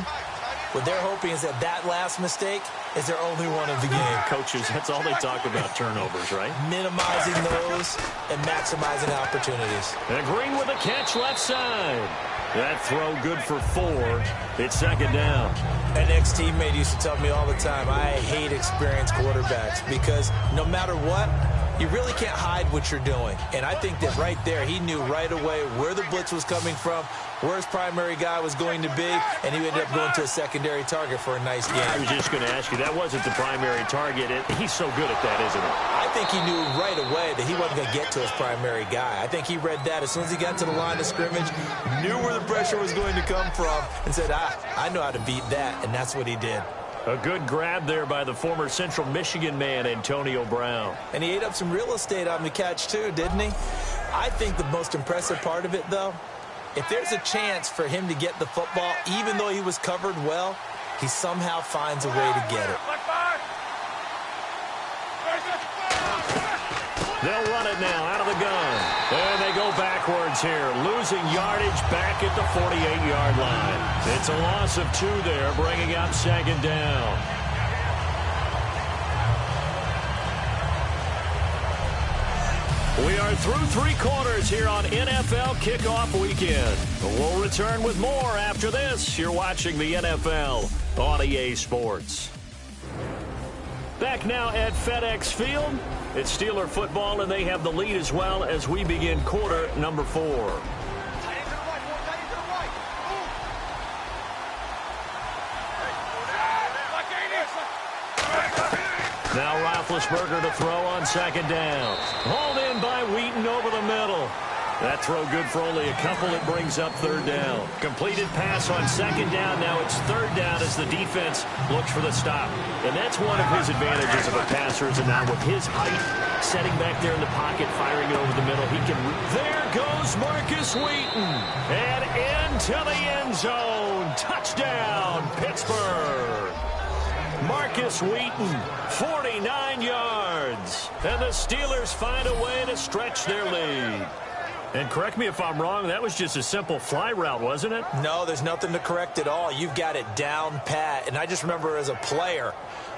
C: What they're hoping is that that last mistake is their only one of the game.
B: Coaches, that's all they talk about, turnovers, right?
C: Minimizing those and maximizing opportunities.
B: And Green with a catch left side. That throw good for 4. It's 2nd down.
C: An ex-teammate used to tell me all the time, I hate experienced quarterbacks because no matter what, you really can't hide what you're doing. And I think that right there, he knew right away where the blitz was coming from, where his primary guy was going to be, and he ended up going to a secondary target for a nice game.
B: I was just going to ask you, that wasn't the primary target. He's so good at that, isn't he?
C: I think he knew right away that he wasn't going to get to his primary guy. I think he read that as soon as he got to the line of scrimmage, knew where the pressure was going to come from, and said, I know how to beat that, and that's what he did.
B: A good grab there by the former Central Michigan man, Antonio Brown.
C: And he ate up some real estate on the catch, too, didn't he? I think the most impressive part of it, though, if there's a chance for him to get the football, even though he was covered well, he somehow finds a way to get it.
B: They'll run it now out of the gun. And they go backwards here, losing yardage back at the 48-yard line. It's a loss of 2 there, bringing up 2nd down. We are through 3 quarters here on NFL Kickoff Weekend. We'll return with more after this. You're watching the NFL on EA Sports. Back now at FedEx Field. It's Steeler football, and they have the lead as well as we begin quarter number 4. Now Roethlisberger to throw on 2nd down. Hauled in by Wheaton over the middle. That throw good for only a couple. It brings up 3rd down. Completed pass on 2nd down. Now it's 3rd down as the defense looks for the stop. And that's one of his advantages of a passer is now with his height, setting back there in the pocket, firing it over the middle. He can. There goes Marcus Wheaton. And into the end zone. Touchdown, Pittsburgh. Marcus Wheaton, 49 yards. And the Steelers find a way to stretch their lead. And correct me if I'm wrong, that was just a simple fly route, wasn't it?
C: No, there's nothing to correct at all. You've got it down pat. And I just remember as a player,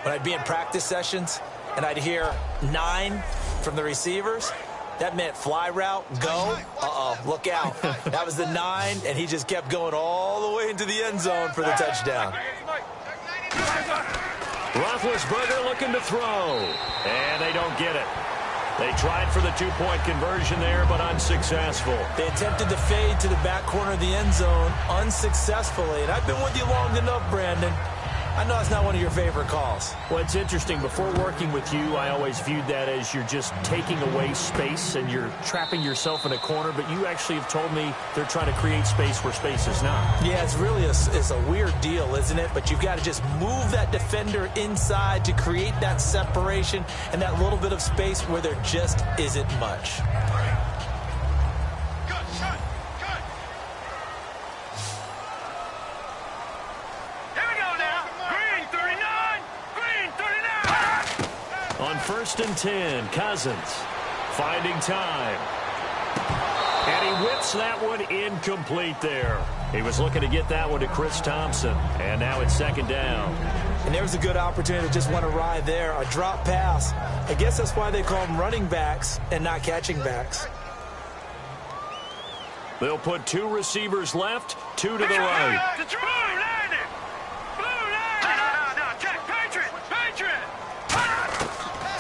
C: when I'd be in practice sessions and I'd hear 9 from the receivers, that meant fly route, go, look out. That was the 9, and he just kept going all the way into the end zone for the touchdown.
B: Roethlisberger looking to throw, and they don't get it. They tried for the 2-point conversion there, but unsuccessful.
C: They attempted to fade to the back corner of the end zone unsuccessfully. And I've been with you long enough, Brandon. I know it's not one of your favorite calls.
B: Well, it's interesting. Before working with you, I always viewed that as you're just taking away space and you're trapping yourself in a corner. But you actually have told me they're trying to create space where space is not.
C: Yeah, it's really it's a weird deal, isn't it? But you've got to just move that defender inside to create that separation and that little bit of space where there just isn't much.
B: On 1st and 10, Cousins finding time. And he whips that one incomplete there. He was looking to get that one to Chris Thompson. And now it's 2nd down.
C: And there was a good opportunity to just want to ride there. A drop pass. I guess that's why they call them running backs and not catching backs.
B: They'll put 2 receivers left, 2 to the right.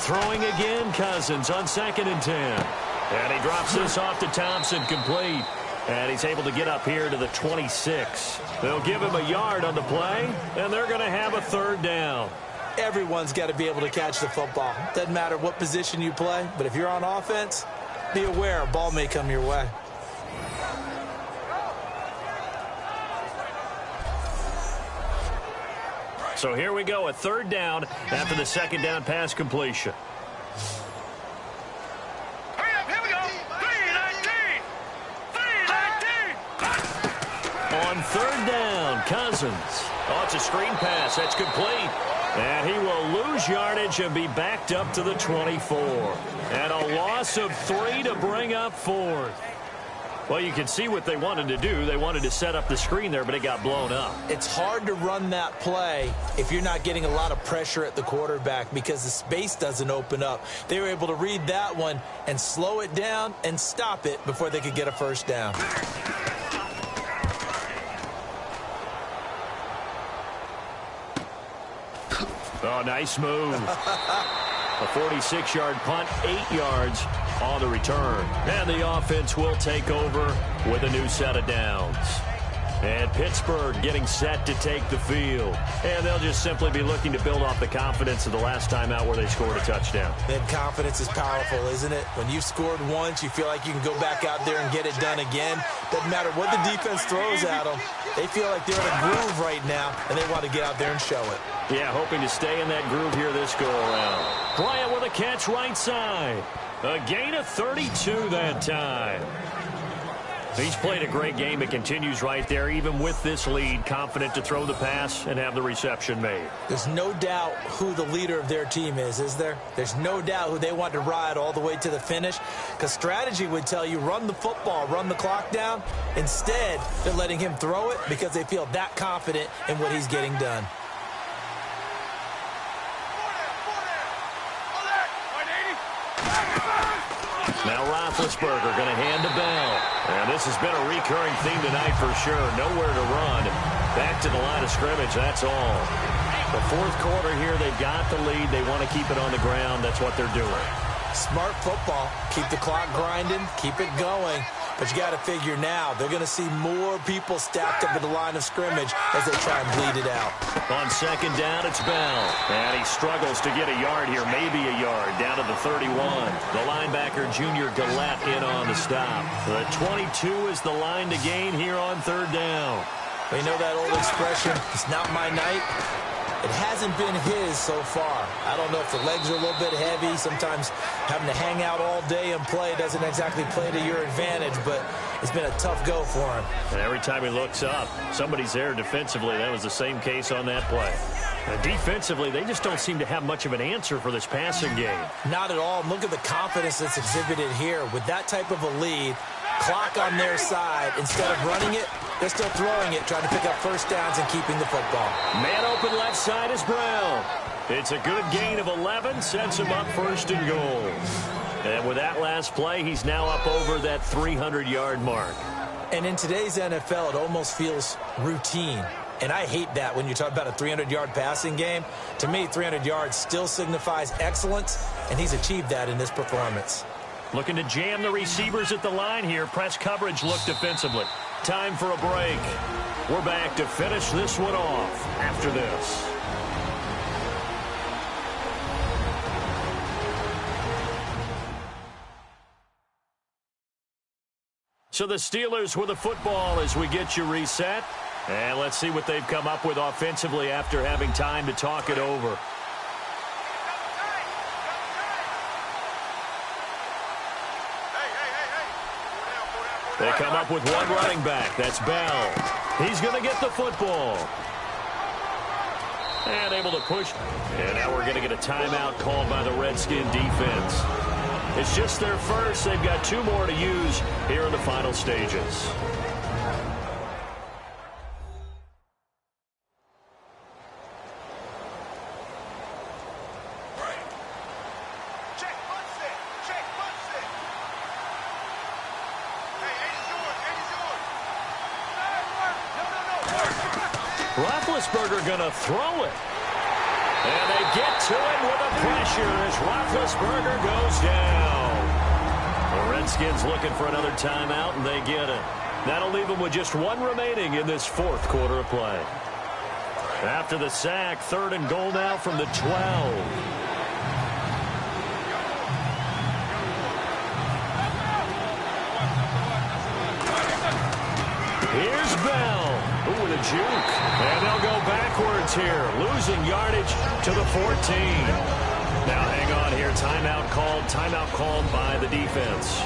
B: Throwing again, Cousins on 2nd and 10. And he drops this off to Thompson, complete. And he's able to get up here to the 26. They'll give him a yard on the play, and they're going to have a 3rd down.
C: Everyone's got to be able to catch the football. Doesn't matter what position you play, but if you're on offense, be aware a ball may come your way.
B: So here we go, a 3rd down after the 2nd down pass completion.
F: Hurry up, here we go. 3-19. 3-19.
B: On 3rd down, Cousins. Oh, it's a screen pass. That's complete. And he will lose yardage and be backed up to the 24. And a loss of 3 to bring up 4th. Well, you can see what they wanted to do. They wanted to set up the screen there, but it got blown up.
C: It's hard to run that play if you're not getting a lot of pressure at the quarterback because the space doesn't open up. They were able to read that one and slow it down and stop it before they could get a 1st down.
B: Oh, nice move. A 46-yard punt, 8 yards on the return. And the offense will take over with a new set of downs. And Pittsburgh getting set to take the field. And they'll just simply be looking to build off the confidence of the last time out where they scored a touchdown.
C: That confidence is powerful, isn't it? When you've scored once, you feel like you can go back out there and get it done again. Doesn't matter what the defense throws at them. They feel like they're in a groove right now, and they want to get out there and show it.
B: Yeah, hoping to stay in that groove here this go-around. Bryant with a catch right side. A gain of 32 that time. He's played a great game. It continues right there, even with this lead, confident to throw the pass and have the reception made.
C: There's no doubt who the leader of their team is there? There's no doubt who they want to ride all the way to the finish, because strategy would tell you run the football, run the clock down. Instead, they're letting him throw it because they feel that confident in what he's getting done.
B: Now Roethlisberger going to hand to Bell. And this has been a recurring theme tonight for sure. Nowhere to run. Back to the line of scrimmage, that's all. The 4th quarter here, they've got the lead. They want to keep it on the ground. That's what they're doing.
C: Smart football. Keep the clock grinding. Keep it going. But you got to figure now, they're going to see more people stacked up at the line of scrimmage as they try and bleed it out.
B: On 2nd down, it's Bell. And he struggles to get a yard here, maybe a yard, down to the 31. The linebacker, Junior Gillette, in on the stop. The 22 is the line to gain here on 3rd down.
C: You know that old expression, it's not my night? It hasn't been his so far. I don't know if the legs are a little bit heavy. Sometimes having to hang out all day and play doesn't exactly play to your advantage, but it's been a tough go for him.
B: And every time he looks up, somebody's there defensively. That was the same case on that play. And defensively, they just don't seem to have much of an answer for this passing game.
C: Not at all. Look at the confidence that's exhibited here. With that type of a lead, clock on their side, instead of running it, they're still throwing it, trying to pick up 1st downs and keeping the football.
B: Man open left side is Brown. It's a good gain of 11, sets him up 1st and goal. And with that last play, he's now up over that 300-yard mark.
C: And in today's NFL, it almost feels routine. And I hate that when you talk about a 300-yard passing game. To me, 300 yards still signifies excellence, and he's achieved that in this performance.
B: Looking to jam the receivers at the line here. Press coverage look defensively. Time for a break. We're back to finish this one off after this. So the Steelers with the football as we get you reset. And let's see what they've come up with offensively after having time to talk it over. They come up with one running back. That's Bell. He's going to get the football. And able to push. And now we're going to get a timeout called by the Redskin defense. It's just their first. They've got 2 more to use here in the final stages. Roethlisberger going to throw it. And they get to him with a pressure as Roethlisberger goes down. The Redskins looking for another timeout, and they get it. That'll leave them with just one remaining in this fourth quarter of play. After the sack, 3rd and goal now from the 12. Here's Bell. Ooh, with a juke. And they'll go backwards here, losing yardage to the 14. Now hang on here. Timeout called by the defense.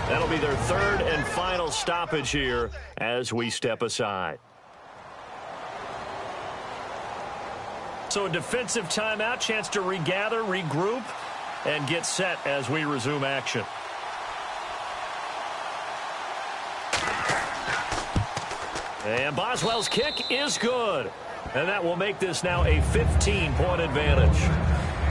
B: That'll be their 3rd and final stoppage here as we step aside. So a defensive timeout, chance to regather, regroup, and get set as we resume action. And Boswell's kick is good. And that will make this now a 15-point advantage.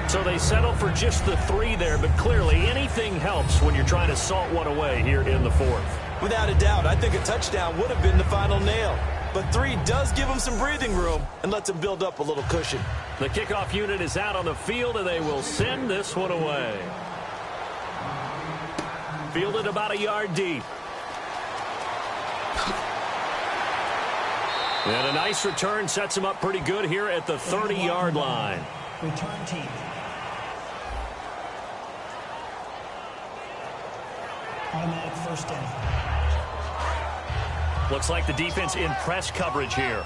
B: So they settle for just the 3 there, but clearly anything helps when you're trying to salt one away here in the 4th.
C: Without a doubt, I think a touchdown would have been the final nail. But 3 does give them some breathing room and lets them build up a little cushion.
B: The kickoff unit is out on the field, and they will send this one away. Fielded about a yard deep. And a nice return sets him up pretty good here at the 30-yard line.
D: Return team. Automatic first down.
B: Looks like the defense in press coverage here.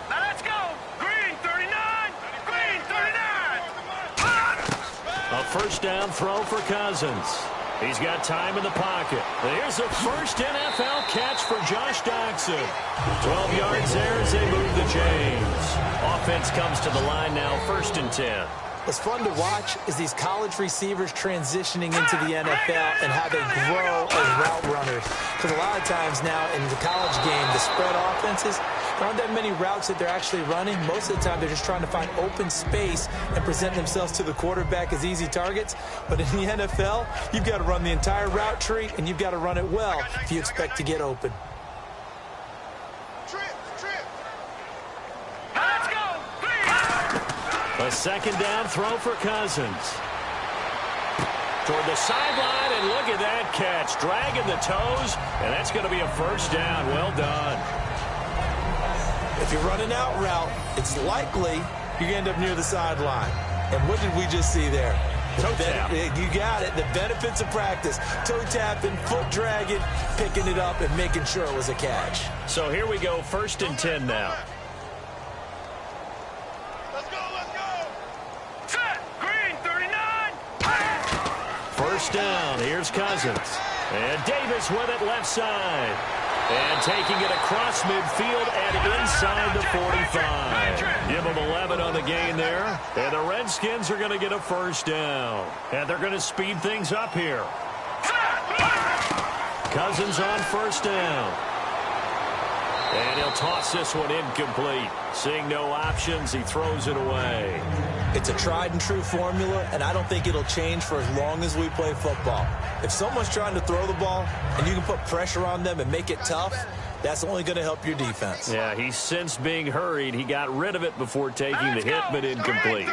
F: Now let's go. Green 39. Green 39.
B: A first down throw for Cousins. He's got time in the pocket. Here's the first NFL catch for Josh Doxson. 12 yards there as they move the chains. Offense comes to the line now, 1st and 10.
C: What's fun to watch is these college receivers transitioning into the NFL and how they grow as route runners. Because a lot of times now in the college game, the spread offenses, there aren't that many routes that they're actually running. Most of the time, they're just trying to find open space and present themselves to the quarterback as easy targets. But in the NFL, you've got to run the entire route tree, and you've got to run it well if you expect to get open.
B: A second down throw for Cousins. Toward the sideline, and look at that catch. Dragging the toes, and that's going to be a first down. Well done.
C: If you're running out route, it's likely you're going to end up near the sideline. And what did we just see there?
B: Toe tap.
C: You got it. The benefits of practice. Toe tapping, foot dragging, picking it up, and making sure it was a catch.
B: So here we go, 1st and 10 now. First down, here's Cousins. And Davis with it left side. And taking it across midfield and inside the 45. Give them 11 on the gain there. And the Redskins are going to get a first down. And they're going to speed things up here. Cousins on first down. And he'll toss this one incomplete. Seeing no options, he throws it away.
C: It's a tried and true formula, and I don't think it'll change for as long as we play football. If someone's trying to throw the ball and you can put pressure on them and make it tough, that's only going to help your defense.
B: Yeah, he's since being hurried. He got rid of it before taking the hit, but incomplete.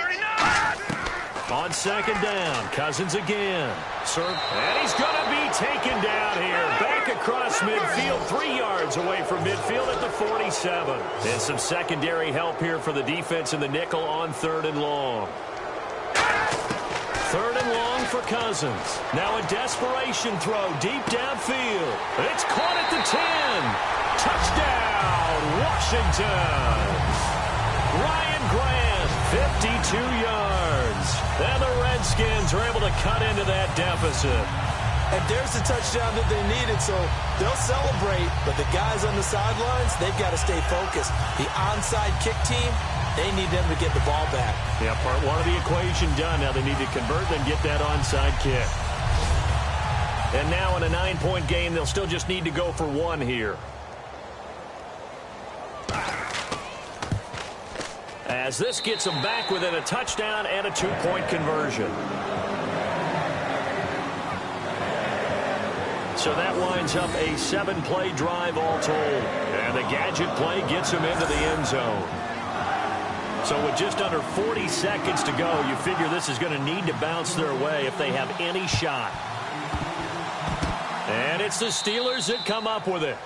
B: On second down, Cousins again. And he's going to be taken down here. Back across midfield, 3 yards away from midfield at the 47. And some secondary help here for the defense in the nickel on 3rd and long. 3rd and long for Cousins. Now a desperation throw deep downfield. It's caught at the 10. Touchdown, Washington. Ryan Grant, 52 yards. And the Redskins are able to cut into that deficit.
C: And there's the touchdown that they needed, so they'll celebrate. But the guys on the sidelines, they've got to stay focused. The onside kick team, they need them to get the ball back.
B: Yeah, part one of the equation done. Now they need to convert and get that onside kick. And now in a 9-point game, they'll still just need to go for 1 here. As this gets them back within a touchdown and a 2-point conversion. So that winds up a 7-play drive all told. And the gadget play gets him into the end zone. So with just under 40 seconds to go, you figure this is going to need to bounce their way if they have any shot. And it's the Steelers that come up with it.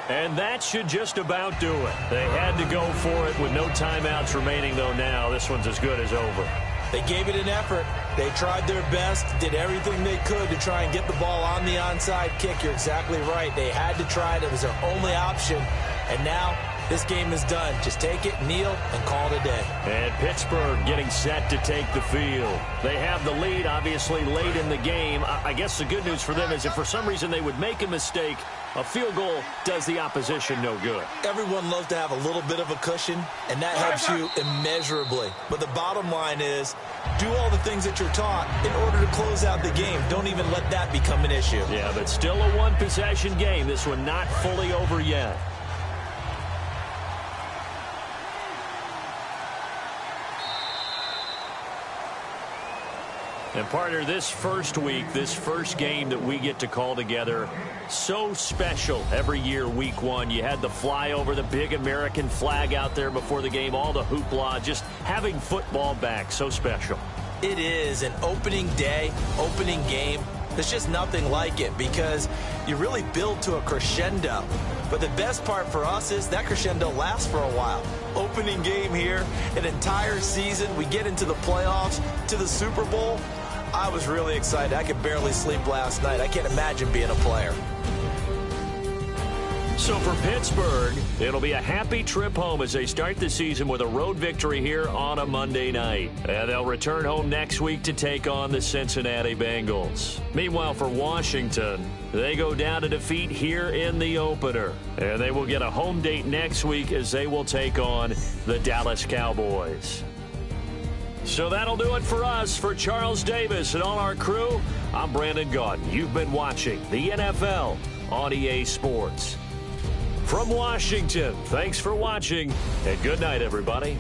B: And that should just about do it. They had to go for it with no timeouts remaining, though now this one's as good as over.
C: They gave it an effort. They tried their best, did everything they could to try and get the ball on the onside kick. You're exactly right. They had to try it. It was their only option. And now this game is done. Just take it, kneel, and call it a day.
B: And Pittsburgh getting set to take the field. They have the lead, obviously, late in the game. I guess the good news for them is if for some reason they would make a mistake, a field goal does the opposition no good.
C: Everyone loves to have a little bit of a cushion, and that helps you immeasurably. But the bottom line is, do all the things that you're taught in order to close out the game. Don't even let that become an issue.
B: Yeah, but still a one-possession game. This one not fully over yet. And partner, this first week, this first game that we get to call together, so special every year, week one. You had the flyover, the big American flag out there before the game, all the hoopla, just having football back, so special.
C: It is an opening day, opening game. There's just nothing like it because you really build to a crescendo. But the best part for us is that crescendo lasts for a while. Opening game here, an entire season. We get into the playoffs, to the Super Bowl. I was really excited. I could barely sleep last night. I can't imagine being a player.
B: So for Pittsburgh, it'll be a happy trip home as they start the season with a road victory here on a Monday night. And they'll return home next week to take on the Cincinnati Bengals. Meanwhile, for Washington, they go down to defeat here in the opener. And they will get a home date next week as they will take on the Dallas Cowboys. So that'll do it for us. For Charles Davis and all our crew, I'm Brandon Gaudin. You've been watching the NFL on EA Sports. From Washington, thanks for watching, and good night, everybody.